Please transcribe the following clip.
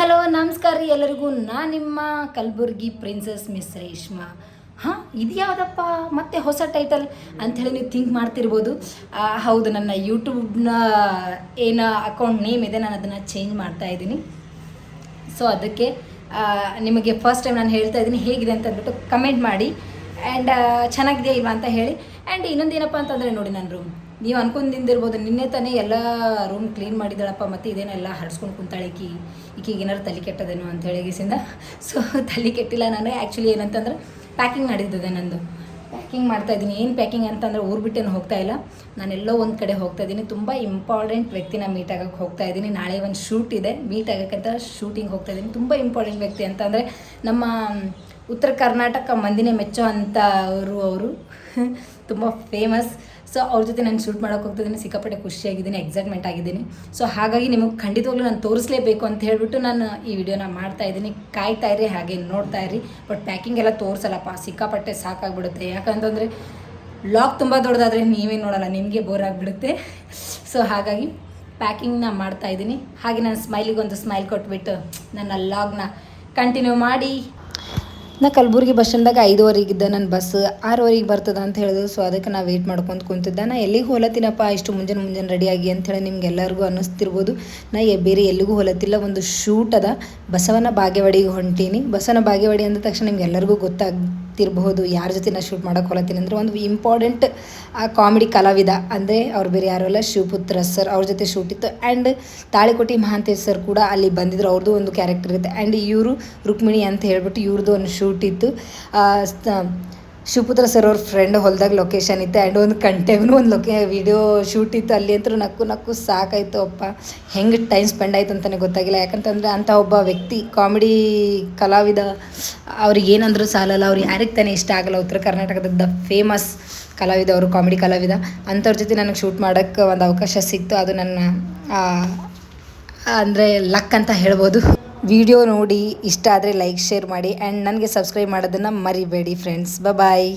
Hello ನಮಸ್ಕಾರ ರೀ ಎಲ್ಲರಿಗೂ. ನಾನು ನಿಮ್ಮ ಕಲಬುರ್ಗಿ ಪ್ರಿನ್ಸಸ್ ಮಿಸ್ ರೇಷ್ಮಾ. ಇದು ಯಾವುದಪ್ಪ ಮತ್ತೆ ಹೊಸ ಟೈಟಲ್ ಅಂಥೇಳಿ ನೀವು ಥಿಂಕ್ ಮಾಡ್ತಿರ್ಬೋದು. ಹೌದು, ನನ್ನ ಯೂಟ್ಯೂಬ್ನ ಏನು ಅಕೌಂಟ್ ನೇಮ್ ಇದೆ, ನಾನು ಅದನ್ನು ಚೇಂಜ್ ಮಾಡ್ತಾ ಇದ್ದೀನಿ. ಸೊ ಅದಕ್ಕೆ ನಿಮಗೆ ಫಸ್ಟ್ ಟೈಮ್ ನಾನು ಹೇಳ್ತಾ ಇದ್ದೀನಿ, ಹೇಗಿದೆ ಅಂತ ಅಂದ್ಬಿಟ್ಟು ಕಮೆಂಟ್ ಮಾಡಿ. ಆ್ಯಂಡ್ ಚೆನ್ನಾಗಿದೆಯಾ ಇಲ್ವಾ ಅಂತ ಹೇಳಿ. ಆ್ಯಂಡ್ ಇನ್ನೊಂದೇನಪ್ಪ ಅಂತಂದರೆ ನೋಡಿ, ನನ್ನ ರೂಮ್ ನೀವು ಅನ್ಕೊಂಡಿರ್ಬೋದು, ನಿನ್ನೆ ತಾನೇ ಎಲ್ಲ ರೂಮ್ ಕ್ಲೀನ್ ಮಾಡಿದ್ದಾಳಪ್ಪ, ಮತ್ತು ಇದೇನೆಲ್ಲ ಹರಿಸ್ಕೊಂಡು ಕುಂತಾಳೆ ಈಕಿಗೆ ಏನಾರು ತಲೆ ಕೆಟ್ಟದೇನೋ ಅಂತ ಹೇಳಿಗಿಸಿಂದ. ಸೊ ತಲೆ ಕೆಟ್ಟಿಲ್ಲ. ನಾನು ಆ್ಯಕ್ಚುಲಿ ಏನಂತಂದ್ರೆ ಪ್ಯಾಕಿಂಗ್ ಮಾಡಿದ್ದೆ. ನಂದು ಪ್ಯಾಕಿಂಗ್ ಮಾಡ್ತಾಯಿದ್ದೀನಿ. ಏನು ಪ್ಯಾಕಿಂಗ್ ಅಂತಂದರೆ ಊರು ಬಿಟ್ಟೇನು ಹೋಗ್ತಾ ಇಲ್ಲ, ನಾನೆಲ್ಲೋ ಒಂದು ಕಡೆ ಹೋಗ್ತಾ ಇದ್ದೀನಿ. ತುಂಬ ಇಂಪಾರ್ಟೆಂಟ್ ವ್ಯಕ್ತಿನ ಮೀಟ್ ಆಗೋಕ್ಕೆ ಹೋಗ್ತಾ ಇದ್ದೀನಿ. ನಾಳೆ ಒಂದು ಶೂಟ್ ಇದೆ, ಮೀಟ್ ಆಗೋಕ್ಕಂತ ಶೂಟಿಂಗ್ ಹೋಗ್ತಾ ಇದ್ದೀನಿ. ತುಂಬ ಇಂಪಾರ್ಟೆಂಟ್ ವ್ಯಕ್ತಿ ಅಂತಂದರೆ ನಮ್ಮ ಉತ್ತರ ಕರ್ನಾಟಕ ಮಂದಿನೇ ಮೆಚ್ಚೋ ಅಂಥ ಅವರು ತುಂಬ ಫೇಮಸ್. ಸೊ ಅವ್ರ ಜೊತೆ ನಾನು ಶೂಟ್ ಮಾಡೋಕೆ ಹೋಗ್ತಿದ್ದೀನಿ. ಸಿಕ್ಕಾಪಟ್ಟೆ ಖುಷಿಯಾಗಿದ್ದೀನಿ, ಎಕ್ಸೈಟ್ಮೆಂಟ್ ಆಗಿದ್ದೀನಿ. ಸೊ ಹಾಗಾಗಿ ನಿಮಗೆ ಖಂಡಿತವಾಗ್ಲೂ ನಾನು ತೋರಿಸಲೇಬೇಕು ಅಂತ ಹೇಳಿಬಿಟ್ಟು ನಾನು ಈ ವಿಡಿಯೋನ ಮಾಡ್ತಾಯಿದ್ದೀನಿ. ಕಾಯ್ತಾಯಿರಿ, ಹಾಗೆ ನೋಡ್ತಾಯಿರಿ. ಬಟ್ ಪ್ಯಾಕಿಂಗ್ ಎಲ್ಲ ತೋರಿಸಲ್ಲಪ್ಪ, ಸಿಕ್ಕಾಪಟ್ಟೆ ಸಾಕಾಗ್ಬಿಡುತ್ತೆ. ಯಾಕಂತಂದರೆ ವ್ಲಾಗ್ ತುಂಬ ದೊಡ್ಡದಾದರೆ ನೀವೇ ನೋಡೋಲ್ಲ, ನಿಮಗೆ ಬೋರ್ ಆಗಿಬಿಡುತ್ತೆ. ಸೊ ಹಾಗಾಗಿ ಪ್ಯಾಕಿಂಗ್ನ ಮಾಡ್ತಾಯಿದ್ದೀನಿ. ಹಾಗೆ ನಾನು ಸ್ಮೈಲಿಗೊಂದು ಸ್ಮೈಲ್ ಕೊಟ್ಬಿಟ್ಟು ನನ್ನ ವ್ಲಾಗ್ನ ಕಂಟಿನ್ಯೂ ಮಾಡಿ. ನಾ ಕಲಬುರ್ಗಿ ಬಸ್ ಸ್ಟ್ಯಾಂಡ್ದಾಗ 5:15 ನನ್ನ ಬಸ್ 6:00 ಬರ್ತದೆ ಅಂತ ಹೇಳಿದ್ರು. ಸೊ ಅದಕ್ಕೆ ನಾವು ವೆಯ್ಟ್ ಮಾಡ್ಕೊಂಡು ಕುಂತಿದ್ದೆ. ನಾ ಎಲ್ಲಿಗೆ ಹೋಲತ್ತೀನಪ್ಪ ಇಷ್ಟು ಮುಂಜಾನೆ ರೆಡಿಯಾಗಿ ಅಂಥೇಳಿ ನಿಮ್ಗೆ ಎಲ್ಲರಿಗೂ ಅನ್ನಿಸ್ತಿರ್ಬೋದು. ನಾ ಬೇರೆ ಎಲ್ಲಿಗೂ ಹೋಲತ್ತಿಲ್ಲ, ಒಂದು ಶೂಟ್ ಅದ, ಬಸವನ ಬಾಗೇವಾಡಿಗೆ ಹೊಂಟೀನಿ. ಬಸವನ ಬಾಗೇವಾಡಿ ಅಂದ ತಕ್ಷಣ ನಿಮ್ಗೆ ಎಲ್ಲರಿಗೂ ಗೊತ್ತಾಗ್ತಿರ್ಬೋದು ಯಾರ ಜೊತೆ ನಾ ಶೂಟ್ ಮಾಡೋಕೆ ಹೋಲತ್ತೀನಿ ಅಂದರೆ, ಒಂದು ಇಂಪಾರ್ಟೆಂಟ್ ಕಾಮಿಡಿ ಕಲಾವಿದ ಅಂದರೆ ಅವ್ರು ಬೇರೆ ಯಾರು ಅಲ್ಲ, ಶಿವಪುತ್ರ ಸರ್, ಅವ್ರ ಜೊತೆ ಶೂಟ್ ಇತ್ತು. ಆ್ಯಂಡ್ ತಾಳಿಕೋಟಿ ಮಹಾಂತೇಶ್ ಸರ್ ಕೂಡ ಅಲ್ಲಿ ಬಂದಿದ್ರು, ಅವ್ರದ್ದು ಒಂದು ಕ್ಯಾರೆಕ್ಟರ್ ಇರುತ್ತೆ. ಆ್ಯಂಡ್ ಇವರು ರುಕ್ಮಿಣಿ ಅಂತ ಹೇಳ್ಬಿಟ್ಟು ಇವ್ರದ್ದು ಒಂದು ಶೂಟ್ ಇತ್ತು. ಶಿವಪುತ್ರ ಸರ್ ಅವ್ರ ಫ್ರೆಂಡ್ ಹೊಲದಾಗ ಲೊಕೇಶನ್ ಇತ್ತು. ಆ್ಯಂಡ್ ಒಂದು ಕಂಟೆಗೂ ಒಂದು ವಿಡಿಯೋ ಶೂಟ್ ಇತ್ತು. ಅಲ್ಲಿ ಅಂತೂ ನಕ್ಕು ಸಾಕಾಯಿತು ಅಪ್ಪ, ಹೆಂಗೆ ಟೈಮ್ ಸ್ಪೆಂಡ್ ಆಯಿತು ಅಂತಲೇ ಗೊತ್ತಾಗಿಲ್ಲ. ಯಾಕಂತಂದರೆ ಅಂಥ ಒಬ್ಬ ವ್ಯಕ್ತಿ, ಕಾಮಿಡಿ ಕಲಾವಿದ, ಅವ್ರಿಗೆ ಏನಂದ್ರೂ ಸಾಲಲ್ಲ. ಅವ್ರು ಯಾರಿಗೆ ತಾನೇ ಇಷ್ಟ ಆಗಲ್ಲ. ಉತ್ತರ ಕರ್ನಾಟಕದ ಫೇಮಸ್ ಕಲಾವಿದ ಅವರು, ಕಾಮಿಡಿ ಕಲಾವಿದ. ಅಂಥವ್ರ ಜೊತೆ ನನಗೆ ಶೂಟ್ ಮಾಡೋಕ್ಕೆ ಒಂದು ಅವಕಾಶ ಸಿಕ್ತು. ಅದು ನನ್ನ ಅಂದರೆ ಲಕ್ ಅಂತ ಹೇಳ್ಬೋದು. ವಿಡಿಯೋ ನೋಡಿ ಇಷ್ಟ ಆದರೆ ಲೈಕ್ ಶೇರ್ ಮಾಡಿ. ಆ್ಯಂಡ್ ನನಗೆ ಸಬ್ಸ್ಕ್ರೈಬ್ ಮಾಡೋದನ್ನು ಮರಿಬೇಡಿ ಫ್ರೆಂಡ್ಸ್. ಬಾಯ್.